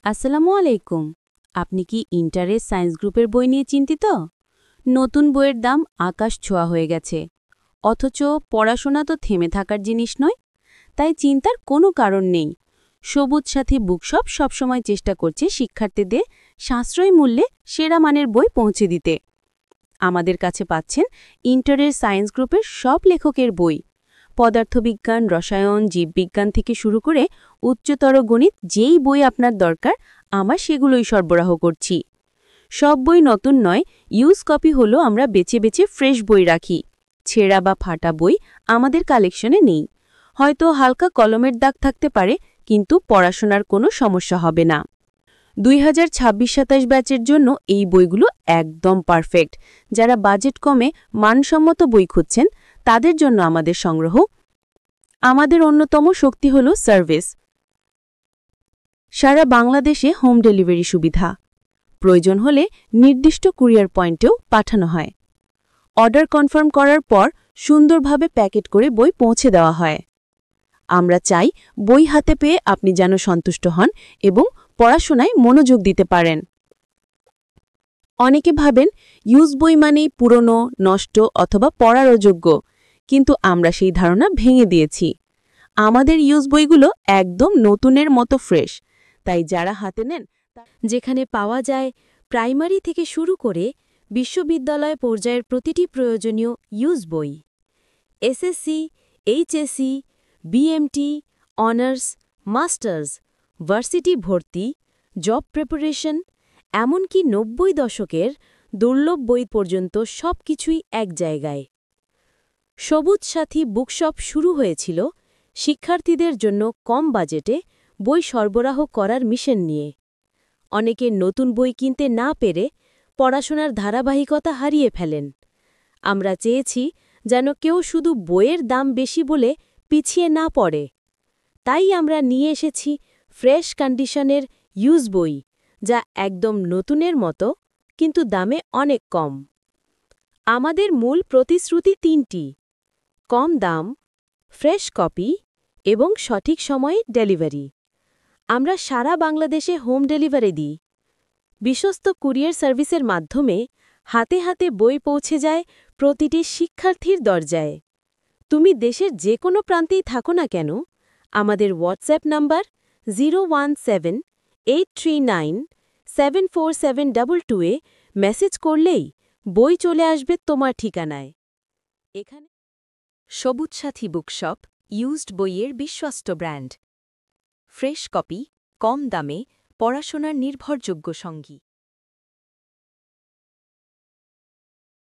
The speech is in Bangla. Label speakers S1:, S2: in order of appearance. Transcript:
S1: আসসালামু আলাইকুম। আপনি কি ইন্টারেস্ট সায়েন্স গ্রুপের বই নিয়ে চিন্তিত? নতুন বইয়ের দাম আকাশ ছোঁয়া হয়ে গেছে, অথচ পড়াশোনা তো থেমে থাকার জিনিস নয়। তাই চিন্তার কোনো কারণ নেই। সবুজ সাথী বুকশপ সবসময় চেষ্টা করছে শিক্ষার্থীদের সাশ্রয়ী মূল্যে সেরা মানের বই পৌঁছে দিতে। আমাদের কাছে পাচ্ছেন ইন্টারেস্ট সায়েন্স গ্রুপের সব লেখকের বই, পদার্থবিজ্ঞান, রসায়ন, জীববিজ্ঞান থেকে শুরু করে উচ্চতর গণিত, যেই বই আপনার দরকার আমরা সেগুলোই সরবরাহ করছি। সব বই নতুন নয়, ইউজ কপি হলো আমরা বেছে বেছে ফ্রেশ বই রাখি। ছেঁড়া বা ফাটা বই আমাদের কালেকশনে নেই। হয়তো হালকা কলমের দাগ থাকতে পারে, কিন্তু পড়াশোনার কোনো সমস্যা হবে না। 2026-27 ব্যাচের জন্য এই বইগুলো একদম পারফেক্ট। যারা বাজেট কমে মানসম্মত বই খুঁজছেন তাদের জন্য আমাদের সংগ্রহ। আমাদের অন্যতম শক্তি হল সার্ভিস। সারা বাংলাদেশে হোম ডেলিভারি সুবিধা। প্রয়োজন হলে নির্দিষ্ট কুরিয়ার পয়েন্টেও পাঠানো হয়। অর্ডার কনফার্ম করার পর সুন্দরভাবে প্যাকেট করে বই পৌঁছে দেওয়া হয়। আমরা চাই বই হাতে পেয়ে আপনি যেন সন্তুষ্ট হন এবং পড়াশোনায় মনোযোগ দিতে পারেন। অনেকে ভাবেন ইউজ বই মানেই পুরনো, নষ্ট অথবা পড়ার অযোগ্য, কিন্তু আমরা সেই ধারণা ভেঙে দিয়েছি। আমাদের ইউজ বইগুলো একদম নতুনের মতো ফ্রেশ। তাই যারা হাতে নেন, যেখানে পাওয়া যায় প্রাইমারি থেকে শুরু করে বিশ্ববিদ্যালয় পর্যায়ের প্রতিটি প্রয়োজনীয় ইউজ বই, SSC, HSC, BMT, honours, masters, varsity ভর্তি, জব প্রিপারেশন, এমনকি 90 দশকের দুর্লভ বই পর্যন্ত সবকিছুই এক জায়গায়। সবুজ সাথী বুকশপ শুরু হয়েছিল শিক্ষার্থীদের জন্য কম বাজেটে বই সরবরাহ করার মিশন নিয়ে। অনেকে নতুন বই কিনতে না পেরে পড়াশোনার ধারাবাহিকতা হারিয়ে ফেলেন। আমরা চেয়েছি যেন কেউ শুধু বইয়ের দাম বেশি বলে পিছিয়ে না পড়ে। তাই আমরা নিয়ে এসেছি ফ্রেশ কন্ডিশনের ইউজ বই, যা একদম নতুনের মতো, কিন্তু দামে অনেক কম। আমাদের মূল প্রতিশ্রুতি তিনটি: কম দাম, ফ্রেশ কপি এবং সঠিক সময়ে ডেলিভারি। আমরা সারা বাংলাদেশে হোম ডেলিভারি দিই। বিশ্বস্ত কুরিয়ার সার্ভিসের মাধ্যমে হাতে হাতে বই পৌঁছে যায় প্রতিটি শিক্ষার্থীর দরজায়। তুমি দেশের যে কোনো প্রান্তেই থাকো না কেন, আমাদের হোয়াটসঅ্যাপ নাম্বার 01783974722 এ মেসেজ করলেই বই চলে আসবে তোমার ঠিকানায়। এখানে সবুজ সাথী বুকশপ ইউজড বইয়ের বিশ্বস্ত ব্র্যান্ড। ফ্রেশ কপি, কম দামে, পড়াশোনার নির্ভরযোগ্য সঙ্গী।